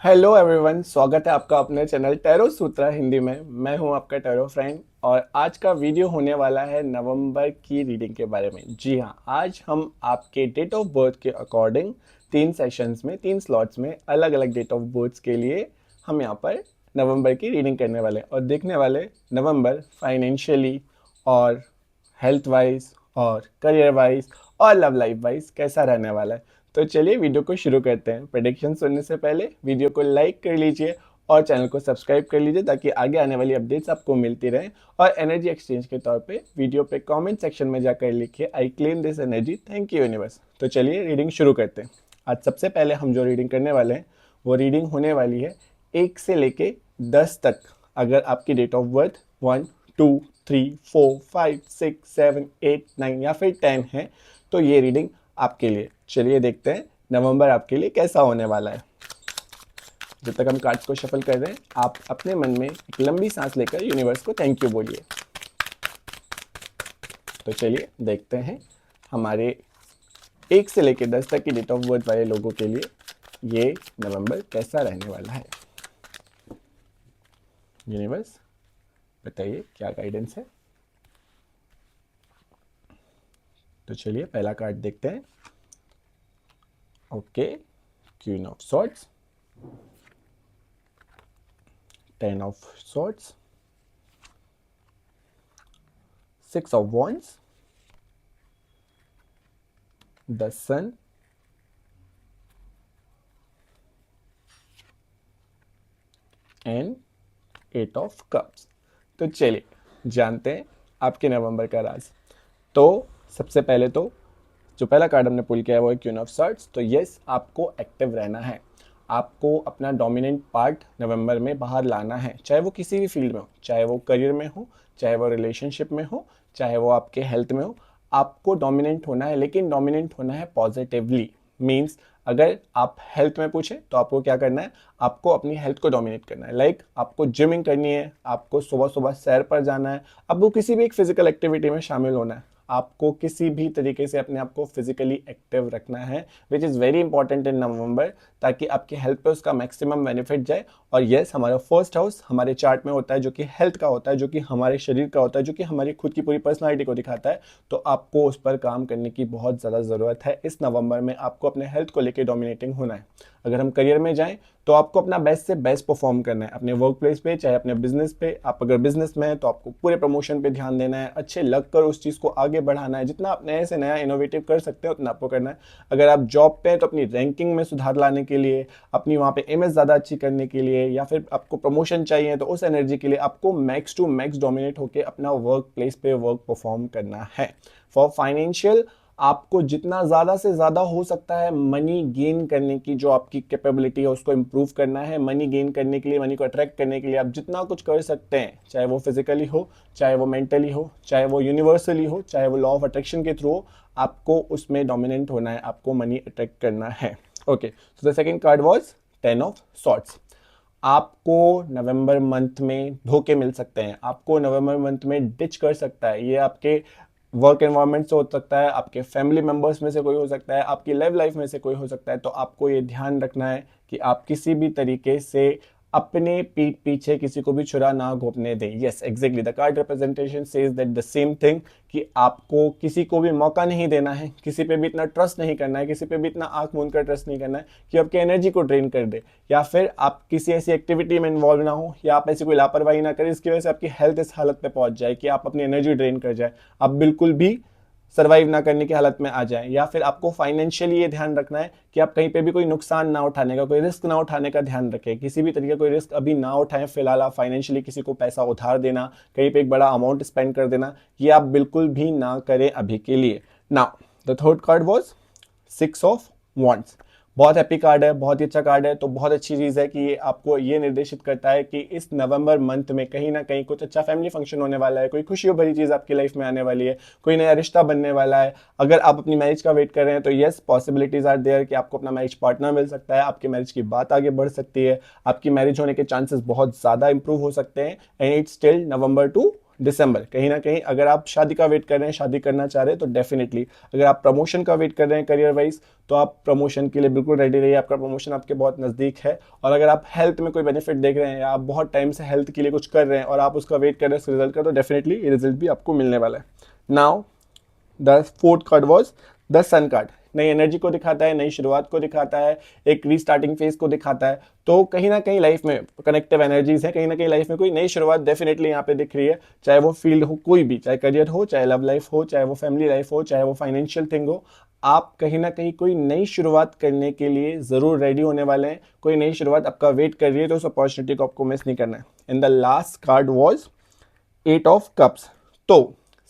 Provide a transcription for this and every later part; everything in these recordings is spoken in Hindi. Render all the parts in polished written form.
हेलो एवरीवन, स्वागत है आपका अपने चैनल टैरो सूत्रा हिंदी में। मैं हूं आपका टैरो फ्रेंड और आज का वीडियो होने वाला है नवंबर की रीडिंग के बारे में। जी हां, आज हम आपके डेट ऑफ बर्थ के अकॉर्डिंग 3 सेशंस में 3 स्लॉट्स में अलग अलग डेट ऑफ बर्थ के लिए हम यहां पर नवंबर की रीडिंग करने वाले हैं और देखने वाले नवंबर फाइनेंशियली और हेल्थ वाइज और करियर वाइज और लव लाइफ वाइज कैसा रहने वाला है। तो चलिए वीडियो को शुरू करते हैं। प्रेडिक्शन सुनने से पहले वीडियो को लाइक कर लीजिए और चैनल को सब्सक्राइब कर लीजिए ताकि आगे आने वाली अपडेट्स आपको मिलती रहें। और एनर्जी एक्सचेंज के तौर पे वीडियो पे कमेंट सेक्शन में जाकर लिखिए आई claim this energy, thank you universe. तो चलिए रीडिंग शुरू करते हैं। आज सबसे पहले हम जो रीडिंग करने वाले हैं वो रीडिंग होने वाली है 1 से लेके 10 तक। अगर आपकी डेट ऑफ बर्थ 1, 2, 3, 4, 5, 6, 7, 8, 9 या फिर 10 है तो ये रीडिंग आपके लिए। चलिए देखते हैं नवंबर आपके लिए कैसा होने वाला है। जब तक हम कार्ड्स को शफल कर रहे हैं, आप अपने मन में एक लंबी सांस लेकर यूनिवर्स को थैंक यू बोलिए। तो चलिए देखते हैं हमारे 1 से लेकर 10 तक की डेट ऑफ बर्थ वाले लोगों के लिए ये नवंबर कैसा रहने वाला है। यूनिवर्स बताइए क्या गाइडेंस है। तो चलिए पहला कार्ड देखते हैं। Okay, queen of swords, 10 of swords, 6 of wands, the sun, and 8 of cups. तो चलिए जानते हैं आपके नवंबर का राज। तो सबसे पहले तो जो पहला कार्ड हमने पुल किया है वो है क्वीन ऑफ सॉर्ड्स। तो यस, आपको एक्टिव रहना है, आपको अपना डोमिनेंट पार्ट नवंबर में बाहर लाना है, चाहे वो किसी भी फील्ड में हो, चाहे वो करियर में हो, चाहे वो रिलेशनशिप में हो, चाहे वो आपके हेल्थ में हो। आपको डोमिनेंट होना है, लेकिन डोमिनेंट होना है पॉजिटिवली। मीन्स अगर आप हेल्थ में पूछे तो आपको क्या करना है, आपको अपनी हेल्थ को डोमिनेट करना है। लाइक आपको जिमिंग करनी है, आपको सुबह सुबह सैर पर जाना है, आपको किसी भी एक फिजिकल एक्टिविटी में शामिल होना है, आपको किसी भी तरीके से अपने आप को फिजिकली एक्टिव रखना है, which is very important in November, ताकि आपकी हेल्थ पे उसका मैक्सिमम बेनिफिट जाए। और यस, हमारा फर्स्ट हाउस हमारे चार्ट में होता है जो कि हेल्थ का होता है, जो कि हमारे शरीर का होता है, जो कि हमारी खुद की पूरी पर्सनालिटी को दिखाता है। तो आपको उस पर काम करने की बहुत ज़्यादा ज़रूरत है। इस नवंबर में आपको अपने हेल्थ को लेकर डोमिनेटिंग होना है। अगर हम करियर में जाएं तो आपको अपना बेस्ट से बेस्ट परफॉर्म करना है अपने वर्क प्लेस पे, चाहे अपने बिजनेस पे। आप अगर बिजनेस में है तो आपको पूरे प्रमोशन पे ध्यान देना है, अच्छे लग कर उस चीज़ को आगे बढ़ाना है। जितना आप नए से नया इनोवेटिव कर सकते हैं उतना आपको करना है। अगर आप जॉब पे हैं तो अपनी रैंकिंग में सुधार लाने के लिए, अपनी वहाँ पे इमेज ज़्यादा अच्छी करने के लिए, या फिर आपको प्रमोशन चाहिए तो उस एनर्जी के लिए आपको मैक्स टू मैक्स डोमिनेट होकर अपना वर्क प्लेस पे वर्क परफॉर्म करना है। फॉर फाइनेंशियल, आपको जितना ज़्यादा से ज़्यादा हो सकता है मनी गेन करने की जो आपकी कैपेबिलिटी है उसको इम्प्रूव करना है। मनी गेन करने के लिए, मनी को अट्रैक्ट करने के लिए आप जितना कुछ कर सकते हैं, चाहे वो फिजिकली हो, चाहे वो मेंटली हो, चाहे वो यूनिवर्सली हो, चाहे वो लॉ ऑफ अट्रैक्शन के थ्रू हो, आपको उसमें डोमिनेंट होना है, आपको मनी अट्रैक्ट करना है। Okay, so the second card was 10 of swords. आपको नवंबर मंथ में धोखे मिल सकते हैं, आपको नवंबर मंथ में डिच कर सकता है। ये आपके वर्क एनवायरनमेंट से हो सकता है, आपके फैमिली मेंबर्स में से कोई हो सकता है, आपकी लव लाइफ में से कोई हो सकता है। तो आपको ये ध्यान रखना है कि आप किसी भी तरीके से अपने पीठ पीछे किसी को भी छुरा ना घोंपने दें। Yes, exactly, the card representation says that the same thing, कि आपको किसी को भी मौका नहीं देना है, किसी पे भी इतना ट्रस्ट नहीं करना है, किसी पे भी इतना आंख मूंद कर ट्रस्ट नहीं करना है कि आपकी एनर्जी को ड्रेन कर दे, या फिर आप किसी ऐसी एक्टिविटी में इन्वॉल्व ना हो, या आप ऐसी कोई लापरवाही ना करें इसकी वजह से आपकी हेल्थ इस हालत पे पहुंच जाए कि आप अपनी एनर्जी ड्रेन कर जाए, आप बिल्कुल भी सर्वाइव ना करने की हालत में आ जाए। या फिर आपको फाइनेंशियली ये ध्यान रखना है कि आप कहीं पे भी कोई नुकसान ना उठाने का, कोई रिस्क ना उठाने का ध्यान रखें। किसी भी तरीके का कोई रिस्क अभी ना उठाएं फिलहाल। आप फाइनेंशियली किसी को पैसा उधार देना, कहीं पे एक बड़ा अमाउंट स्पेंड कर देना, ये आप बिल्कुल भी ना करें अभी के लिए। Now the third card was 6 of wands। बहुत हैप्पी कार्ड है, बहुत ही अच्छा कार्ड है। तो बहुत अच्छी चीज़ है कि ये आपको ये निर्देशित करता है कि इस नवंबर मंथ में कहीं ना कहीं कुछ अच्छा फैमिली फंक्शन होने वाला है, कोई खुशियों भरी चीज़ आपकी लाइफ में आने वाली है, कोई नया रिश्ता बनने वाला है। अगर आप अपनी मैरिज का वेट कर रहे हैं तो यस, पॉसिबिलिटीज आर देयर कि आपको अपना मैरिज पार्टनर मिल सकता है, आपकी मैरिज की बात आगे बढ़ सकती है, आपकी मैरिज होने के चांसेस बहुत ज़्यादा इंप्रूव हो सकते हैं। And it's still November to December, कहीं ना कहीं अगर आप शादी का वेट कर रहे हैं, शादी करना चाह रहे हैं, तो डेफिनेटली अगर आप प्रमोशन का वेट कर रहे हैं करियर वाइज, तो आप प्रमोशन के लिए बिल्कुल रेडी रहिए, आपका प्रमोशन आपके बहुत नज़दीक है। और अगर आप हेल्थ में कोई बेनिफिट देख रहे हैं या आप बहुत टाइम से हेल्थ के लिए कुछ कर रहे हैं और आप उसका वेट कर रहे हैं उस रिजल्ट का, तो डेफिनेटली ये रिजल्ट भी आपको मिलने वाला है। Now the fourth card was the sun card. नई एनर्जी को दिखाता है, नई शुरुआत को दिखाता है, एक रीस्टार्टिंग फेज को दिखाता है। तो कहीं ना कहीं लाइफ में कनेक्टिव एनर्जीज है, कहीं ना कहीं लाइफ में कोई नई शुरुआत डेफिनेटली यहाँ पे दिख रही है, चाहे वो फील्ड हो कोई भी, चाहे करियर हो, चाहे लव लाइफ हो, चाहे वो फैमिली लाइफ हो, चाहे वो फाइनेंशियल थिंग हो। आप कहीं ना कहीं कोई नई शुरुआत करने के लिए जरूर रेडी होने वाले हैं, कोई नई शुरुआत आपका वेट कर रही है, तो उस अपॉर्चुनिटी को आपको मिस नहीं करना है। And the last card was 8 of cups. तो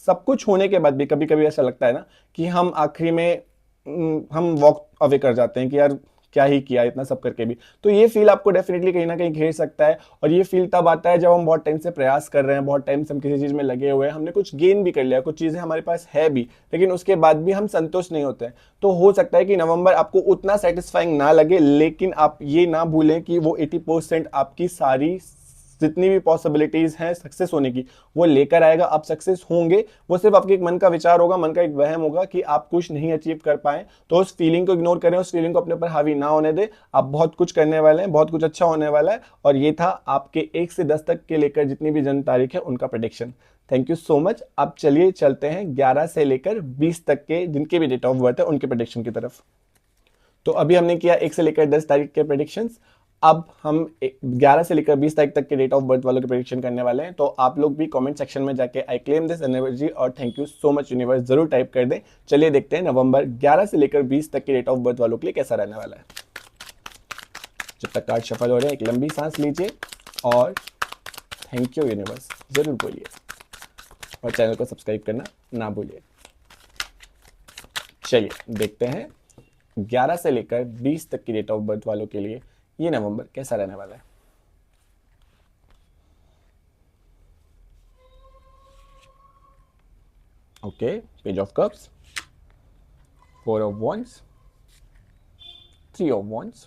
सब कुछ होने के बाद भी कभी कभी ऐसा लगता है ना कि हम आखिरी में हम वॉक अवे कर जाते हैं कि यार क्या ही किया इतना सब करके भी। तो ये फील आपको डेफिनेटली कहीं ना कहीं घेर सकता है, और ये फील तब आता है जब हम बहुत टाइम से प्रयास कर रहे हैं, बहुत टाइम से हम किसी चीज में लगे हुए हैं, हमने कुछ गेन भी कर लिया, कुछ चीजें हमारे पास है भी, लेकिन उसके बाद भी हम संतुष्ट नहीं होते हैं। तो हो सकता है कि नवंबर आपको उतना सेटिस्फाइंग ना लगे, लेकिन आप ये ना भूलें कि वो 80% आपकी सारी जितनी भी पॉसिबिलिटीज हैं सक्सेस होने की वो लेकर आएगा। आप सक्सेस होंगे, वो सिर्फ आपके एक मन का विचार होगा, मन का एक वहम होगा कि आप कुछ नहीं अचीव कर पाए। तो उस फीलिंग को इग्नोर करें, उस फीलिंग को अपने ऊपर हावी ना होने दें। आप बहुत कुछ करने वाले हैं, बहुत कुछ अच्छा होने वाला है। और ये था आपके 1 से 10 तक के लेकर जितनी भी जन्म तारीख है उनका prediction. Thank you so much. अब चलिए चलते हैं 11 से लेकर 20 तक के जिनके भी डेट ऑफ बर्थ है उनके प्रेडिक्शन की तरफ। तो अभी हमने किया 1 से लेकर 10 तारीख के प्रेडिक्शंस। अब हम 11 से लेकर 20 तारीख तक के डेट ऑफ बर्थ वालों के प्रेडिक्शन करने वाले हैं। तो आप लोग भी कमेंट सेक्शन में जाके आई क्लेम दिस एनर्जी और thank you so much universe जरूर टाइप कर दें। चलिए देखते हैं नवंबर 11 से लेकर 20 तक के डेट ऑफ बर्थ वालों के लिए कैसा रहने वाला है। जब तक कार्ड शफल हो रहे हैं एक लंबी सांस लीजिए और थैंक यू यूनिवर्स जरूर बोलिए, और चैनल को सब्सक्राइब करना ना भूलिए। चलिए देखते हैं 11 से लेकर 20 तक की डेट ऑफ बर्थ वालों के लिए ये नवंबर कैसा रहने वाला है। Okay, page of cups, 4 of wands, 3 of wands,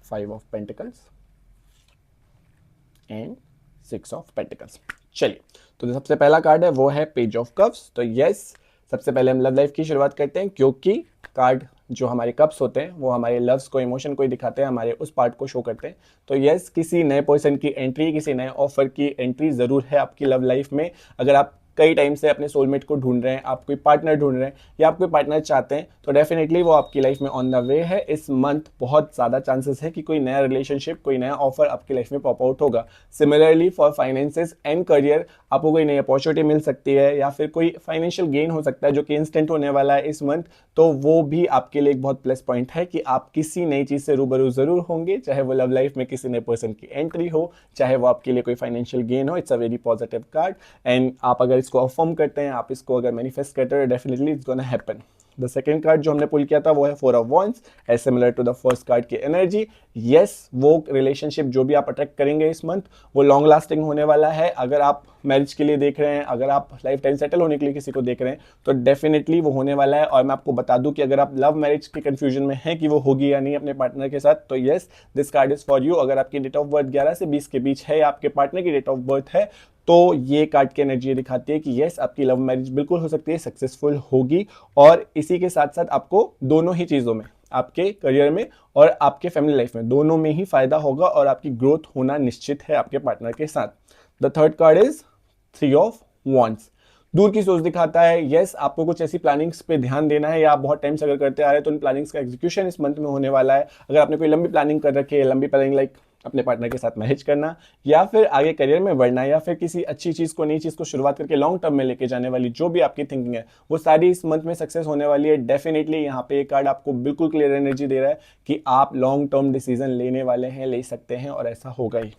5 of pentacles and 6 of pentacles. चलिए, तो जो सबसे पहला कार्ड है वो है पेज ऑफ कप्स। तो यस, सबसे पहले हम लव लाइफ की शुरुआत करते हैं, क्योंकि कार्ड जो हमारे कप्स होते हैं वो हमारे लव्स को, इमोशन को ही दिखाते हैं, हमारे उस पार्ट को शो करते हैं। तो यस, किसी नए पर्सन की एंट्री, किसी नए ऑफर की एंट्री जरूर है आपकी लव लाइफ में। अगर आप कई टाइम से अपने सोलमेट को ढूंढ रहे हैं, आप कोई पार्टनर ढूंढ रहे हैं या आप कोई पार्टनर चाहते हैं, तो डेफिनेटली वो आपकी लाइफ में ऑन द वे है। इस मंथ बहुत ज़्यादा चांसेस है कि कोई नया रिलेशनशिप, कोई नया ऑफर आपकी लाइफ में पॉप आउट होगा। Similarly for finances and career, आपको कोई नई अपॉर्चुनिटी मिल सकती है या फिर कोई फाइनेंशियल गेन हो सकता है जो कि इंस्टेंट होने वाला है इस मंथ। तो वो भी आपके लिए एक बहुत प्लस पॉइंट है कि आप किसी नई चीज़ से रूबरू जरूर होंगे, चाहे वो लव लाइफ में किसी नए पर्सन की एंट्री हो, चाहे वो आपके लिए कोई फाइनेंशियल गेन हो। It's a very positive card and आप अगर इसको अफर्म करते हैं, आप इसको अगर मैनिफेस्ट करते हैं, definitely it's gonna happen. The second card जो हमने पुल किया था वो है 4 of wands, as similar to the first card की एनर्जी। यस, वो रिलेशनशिप जो भी आप अट्रैक्ट करेंगे इस मंथ वो लॉन्ग लास्टिंग होने वाला है। अगर आप मैरिज के लिए देख रहे हैं, अगर आप लाइफ टाइम सेटल होने के लिए किसी को देख रहे हैं, तो डेफिनेटली वो होने वाला है। और मैं आपको बता दूं कि अगर आप लव मैरिज के कंफ्यूजन में हैं कि वो होगी या नहीं अपने पार्टनर के साथ, तो yes, this card is for you. अगर आपकी डेट ऑफ बर्थ 11 से 20 के बीच है या आपके पार्टनर की डेट ऑफ बर्थ है, तो ये कार्ड की एनर्जी दिखाती है कि यस, आपकी लव मैरिज बिल्कुल हो सकती है, सक्सेसफुल होगी। और इसी के साथ साथ आपको दोनों ही चीज़ों में, आपके करियर में और आपके फैमिली लाइफ में, दोनों में ही फायदा होगा और आपकी ग्रोथ होना निश्चित है आपके पार्टनर के साथ। The third card is 3 of wands। दूर की सोच दिखाता है। यस, आपको कुछ ऐसी प्लानिंग्स पे ध्यान देना है या आप बहुत टाइम से अगर करते आ रहे हैं तो उन प्लानिंग्स का एग्जीक्यूशन इस मंथ में होने वाला है। अगर आपने कोई लंबी प्लानिंग कर रखी है, लंबी प्लानिंग लाइक अपने पार्टनर के साथ मैरिज करना या फिर आगे करियर में बढ़ना या फिर किसी अच्छी चीज़ को, नई चीज़ को शुरुआत करके लॉन्ग टर्म में लेके जाने वाली जो भी आपकी थिंकिंग है, वो सारी इस मंथ में सक्सेस होने वाली है। डेफिनेटली यहाँ पे एक कार्ड आपको बिल्कुल क्लियर एनर्जी दे रहा है कि आप लॉन्ग टर्म डिसीजन लेने वाले हैं, ले सकते हैं और ऐसा होगा ही।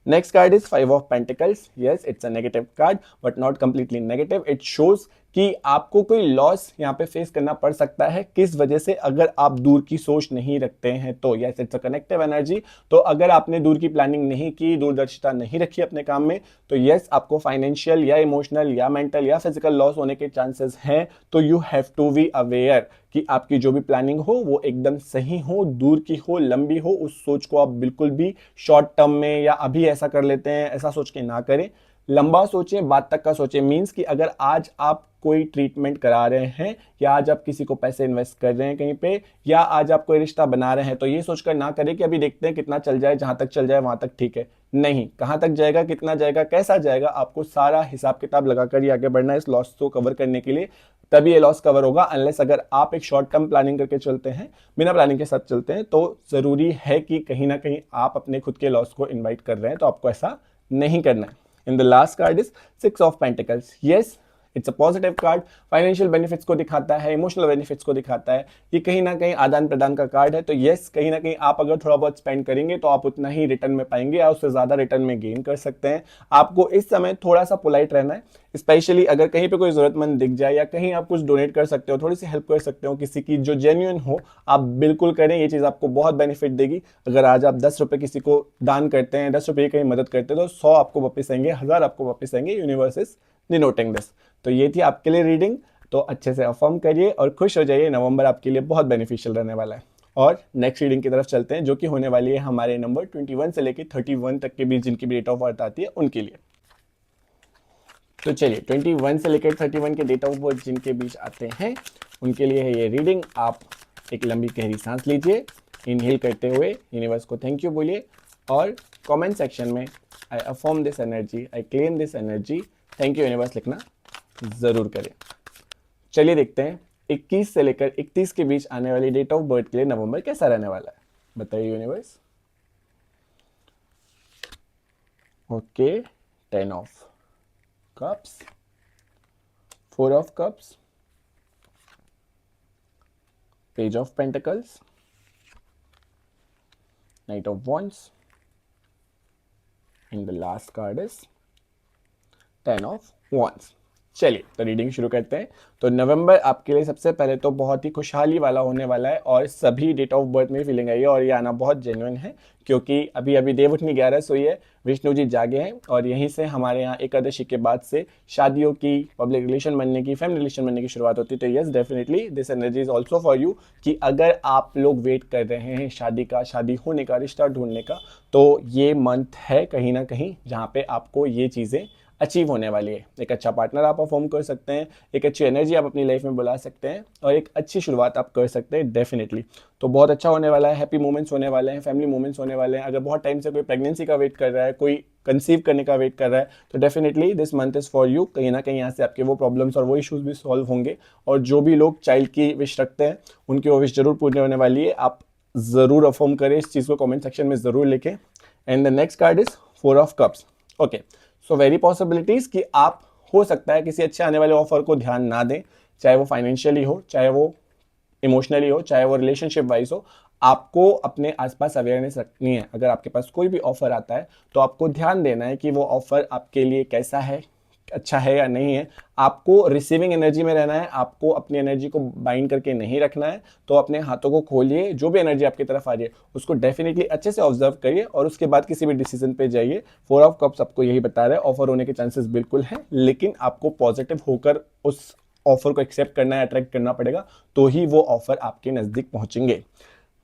Next card is 5 of Pentacles. Yes, it's a negative card, but not completely negative. It shows कि आपको कोई लॉस यहाँ पे फेस करना पड़ सकता है, किस वजह से, अगर आप दूर की सोच नहीं रखते हैं तो। Yes, it's a connective energy. तो अगर आपने दूर की प्लानिंग नहीं की, दूरदर्शिता नहीं रखी अपने काम में, तो यस, आपको फाइनेंशियल या इमोशनल या मेंटल या फिजिकल लॉस होने के चांसेस हैं। तो you have to be aware कि आपकी जो भी प्लानिंग हो वो एकदम सही हो, दूर की हो, लंबी हो। उस सोच को आप बिल्कुल भी शॉर्ट टर्म में या अभी ऐसा कर लेते हैं ऐसा सोच के ना करें। लंबा सोचें, बात तक का सोचें। मीन्स कि अगर आज आप कोई ट्रीटमेंट करा रहे हैं, या आज आप किसी को पैसे इन्वेस्ट कर रहे हैं कहीं पे, या आज आप कोई रिश्ता बना रहे हैं, तो ये सोचकर ना करें कि अभी देखते हैं कितना चल जाए, जहां तक चल जाए वहां तक ठीक है। नहीं, कहां तक जाएगा, कितना जाएगा, कैसा जाएगा, आपको सारा हिसाब किताब लगाकर ही आगे बढ़ना है इस लॉस को कवर करने के लिए। तभी ये लॉस कवर होगा। अनलेस अगर आप एक शॉर्ट टर्म प्लानिंग करके चलते हैं, बिना प्लानिंग के साथ चलते हैं, तो जरूरी है कि कहीं ना कहीं आप अपने खुद के लॉस को इन्वाइट कर रहे हैं। तो आपको ऐसा नहीं करना है। In the last card is Six of Pentacles. Yes, it's a positive card. Financial benefits को दिखाता है, इमोशनल बेनिफिट्स को दिखाता है। ये कहीं ना कहीं आदान प्रदान का कार्ड है। तो यस, कहीं ना कहीं आप अगर थोड़ा बहुत स्पेंड करेंगे तो आप उतना ही रिटर्न में पाएंगे, या उससे ज्यादा रिटर्न में गेन कर सकते हैं। आपको इस समय थोड़ा सा पोलाइट रहना है, स्पेशली अगर कहीं पे कोई जरूरतमंद दिख जाए, या कहीं आप कुछ डोनेट कर सकते हो, थोड़ी सी हेल्प कर सकते हो किसी की जो जेन्युइन हो, आप बिल्कुल करें। ये चीज आपको बहुत बेनिफिट देगी। अगर आज आप 10 रुपए किसी को दान करते हैं, 10 रुपए की कहीं मदद करते हैं, तो 100 आपको वापस आएंगे, 1000 आपको वापस आएंगे। Universe is denoting this. तो ये थी आपके लिए रीडिंग। तो अच्छे से अफर्म करिए और खुश हो जाइए। नवंबर आपके लिए बहुत बेनिफिशियल रहने वाला है। और नेक्स्ट रीडिंग की तरफ चलते हैं, जो कि होने वाली है हमारे नंबर 21 से लेकर 31 तक के बीच जिनकी भी डेट ऑफ बर्थ आती है उनके लिए। तो चलिए, 21 से लेकर 31 के डेट ऑफ बर्थ जिनके बीच आते हैं उनके लिए है ये रीडिंग। आप एक लंबी गहरी सांस लीजिए, इनहेल करते हुए यूनिवर्स को थैंक यू बोलिए, और कमेंट सेक्शन में I affirm this energy, I claim this energy, thank you universe लिखना जरूर करें। चलिए देखते हैं 21 से लेकर 31 के बीच आने वाली डेट ऑफ बर्थ के लिए नवंबर कैसा रहने वाला है, बताइए universe. Okay, 10 of cups, 4 of cups, page of pentacles, night of wands, and the last card is 10 of wands. चलिए तो रीडिंग शुरू करते हैं। तो नवंबर आपके लिए सबसे पहले तो बहुत ही खुशहाली वाला होने वाला है, और सभी डेट ऑफ बर्थ में फीलिंग आई है, और ये आना बहुत जेन्युइन है, क्योंकि अभी अभी देवउठनी 11 हुई है, विष्णु जी जागे हैं, और यहीं से हमारे यहाँ एकादशी के बाद से शादियों की, पब्लिक रिलेशन बनने की, फैमिली रिलेशन बनने की शुरुआत होती है। तो yes, definitely this energy is also for you, कि अगर आप लोग वेट कर रहे हैं शादी का, शादी होने का, रिश्ता ढूंढने का, तो ये मंथ है कहीं ना कहीं जहाँ पे आपको ये चीज़ें अचीव होने वाली है। एक अच्छा पार्टनर आप परफॉर्म कर सकते हैं, एक अच्छी एनर्जी आप अपनी लाइफ में बुला सकते हैं, और एक अच्छी शुरुआत आप कर सकते हैं डेफिनेटली। तो बहुत अच्छा होने वाला है, हैप्पी मोमेंट्स होने वाले हैं, फैमिली मोमेंट्स होने वाले हैं। अगर बहुत टाइम से कोई प्रेगनेंसी का वेट कर रहा है, कोई कंसीव करने का वेट कर रहा है, तो definitely this month is for you. कहीं ना कहीं यहाँ से आपके वो प्रॉब्लम्स और वो इश्यूज भी सॉल्व होंगे, और जो भी लोग चाइल्ड की विश रखते हैं उनकी वो विश जरूर पूरी होने वाली है। आप जरूर अफर्म करें इस चीज़ को, कमेंट सेक्शन में जरूर लिखें। And the next card is 4 of cups. Okay, so very possibilities कि आप हो सकता है किसी अच्छे आने वाले ऑफर को ध्यान ना दें, चाहे वो फाइनेंशियली हो, चाहे वो इमोशनली हो, चाहे वो रिलेशनशिप वाइज हो। आपको अपने आसपास अवेयरनेस रखनी है। अगर आपके पास कोई भी ऑफर आता है तो आपको ध्यान देना है कि वो ऑफर आपके लिए कैसा है, अच्छा है या नहीं है। आपको रिसीविंग एनर्जी में रहना है, आपको अपनी एनर्जी को बाइंड करके नहीं रखना है। तो अपने हाथों को खोलिए, जो भी एनर्जी आपकी तरफ आ रही है उसको डेफिनेटली अच्छे से ऑब्जर्व करिए, और उसके बाद किसी भी डिसीजन पे जाइए। 4 ऑफ कप्स आपको यही बता रहा है, ऑफर होने के चांसेस बिल्कुल हैं, लेकिन आपको पॉजिटिव होकर उस ऑफर को एक्सेप्ट करना है, अट्रैक्ट करना पड़ेगा, तो ही वो ऑफर आपके नजदीक पहुंचेंगे।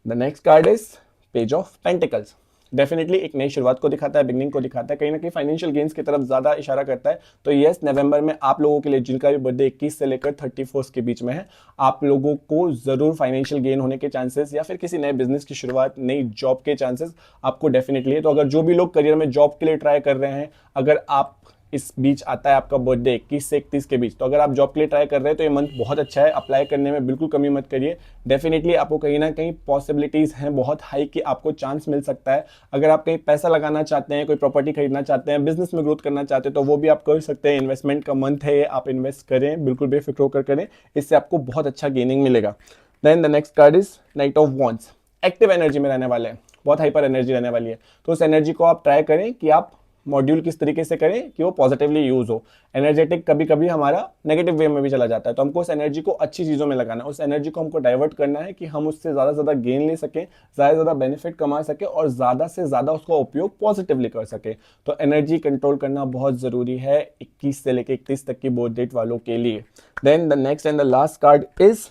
The next card is page of pentacles. Definitely एक नई शुरुआत को दिखाता है, बिगनिंग को दिखाता है, कहीं ना कहीं फाइनेंशियल गेन्स की तरफ ज्यादा इशारा करता है। तो यस, नवंबर में आप लोगों के लिए जिनका भी बर्थडे 21 से लेकर 31 के बीच में है, आप लोगों को जरूर फाइनेंशियल गेन होने के चांसेस, या फिर किसी नए बिजनेस की शुरुआत, नई जॉब के चांसेस आपको डेफिनेटली है। तो अगर जो भी लोग करियर में जॉब के लिए ट्राई कर रहे हैं, अगर आप इस बीच आता है आपका बर्थडे 21 से 31 के बीच, तो अगर आप जॉब के लिए ट्राई कर रहे हैं तो ये मंथ बहुत अच्छा है। अप्लाई करने में बिल्कुल कमी मत करिए। डेफिनेटली आपको कहीं ना कहीं पॉसिबिलिटीज हैं बहुत हाई कि आपको चांस मिल सकता है। अगर आप कहीं पैसा लगाना चाहते हैं, कोई प्रॉपर्टी खरीदना चाहते हैं, बिजनेस में ग्रोथ करना चाहते हैं, तो वो भी आप कर सकते हैं। इन्वेस्टमेंट का मंथ है, आप इन्वेस्ट करें, बिल्कुल बेफिक्र होकर करें, इससे आपको बहुत अच्छा गेनिंग मिलेगा। Then the next card is knight of wands. Active energy में रहने वाले हैं, बहुत हाइपर एनर्जी रहने वाली है। तो उस एनर्जी को आप ट्राई करें कि आप मॉड्यूल किस तरीके से करें कि वो पॉजिटिवली यूज हो। एनर्जेटिक कभी कभी हमारा नेगेटिव वे में भी चला जाता है, तो हमको उस एनर्जी को अच्छी चीज़ों में लगाना है, उस एनर्जी को हमको डाइवर्ट करना है कि हम उससे ज़्यादा से ज़्यादा गेन ले सकें, ज़्यादा से ज़्यादा बेनिफिट कमा सके और ज़्यादा से ज़्यादा उसका उपयोग पॉजिटिवली कर सके। तो एनर्जी कंट्रोल करना बहुत ज़रूरी है 21 से लेकर 31 तक की बर्थ डेट वालों के लिए। Then the next and the last card is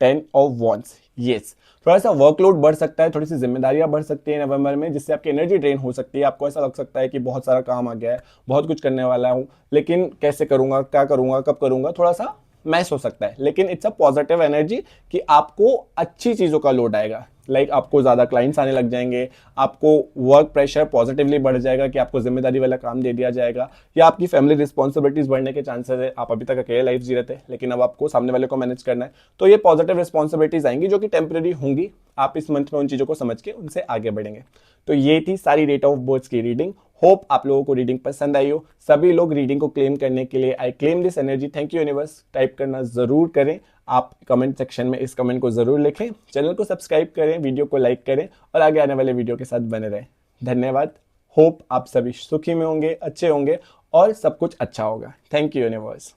10 of wands. Yes, थोड़ा सा वर्कलोड बढ़ सकता है, थोड़ी सी जिम्मेदारियां बढ़ सकती है नवंबर में, जिससे आपकी एनर्जी ड्रेन हो सकती है। आपको ऐसा लग सकता है कि बहुत सारा काम आ गया है, बहुत कुछ करने वाला हूँ, लेकिन कैसे करूंगा, क्या करूंगा, कब करूंगा, थोड़ा सा मैस हो सकता है। लेकिन इट्स अ पॉजिटिव एनर्जी कि आपको अच्छी चीज़ों का लोड आएगा। लाइक आपको ज़्यादा क्लाइंट्स आने लग जाएंगे, आपको वर्क प्रेशर पॉजिटिवली बढ़ जाएगा कि आपको जिम्मेदारी वाला काम दे दिया जाएगा, या आपकी फैमिली रिस्पॉन्सिबिलिटीज बढ़ने के चांसेस है। आप अभी तक अकेले लाइफ जी रहे थे, लेकिन अब आपको सामने वाले को मैनेज करना है, तो ये पॉजिटिव रिस्पॉन्सिबिलिटीज आएंगी जो कि टेम्परेरी होंगी। आप इस मंथ में उन चीज़ों को समझ के उनसे आगे बढ़ेंगे। तो ये थी सारी डेट ऑफ बर्थ की रीडिंग। होप आप लोगों को रीडिंग पसंद आई हो। सभी लोग रीडिंग को क्लेम करने के लिए आई claim this energy, thank you universe type करना जरूर करें। आप कमेंट सेक्शन में इस कमेंट को जरूर लिखें, चैनल को सब्सक्राइब करें, वीडियो को लाइक करें और आगे आने वाले वीडियो के साथ बने रहें। धन्यवाद। होप आप सभी सुखी में होंगे, अच्छे होंगे और सब कुछ अच्छा होगा। Thank you universe.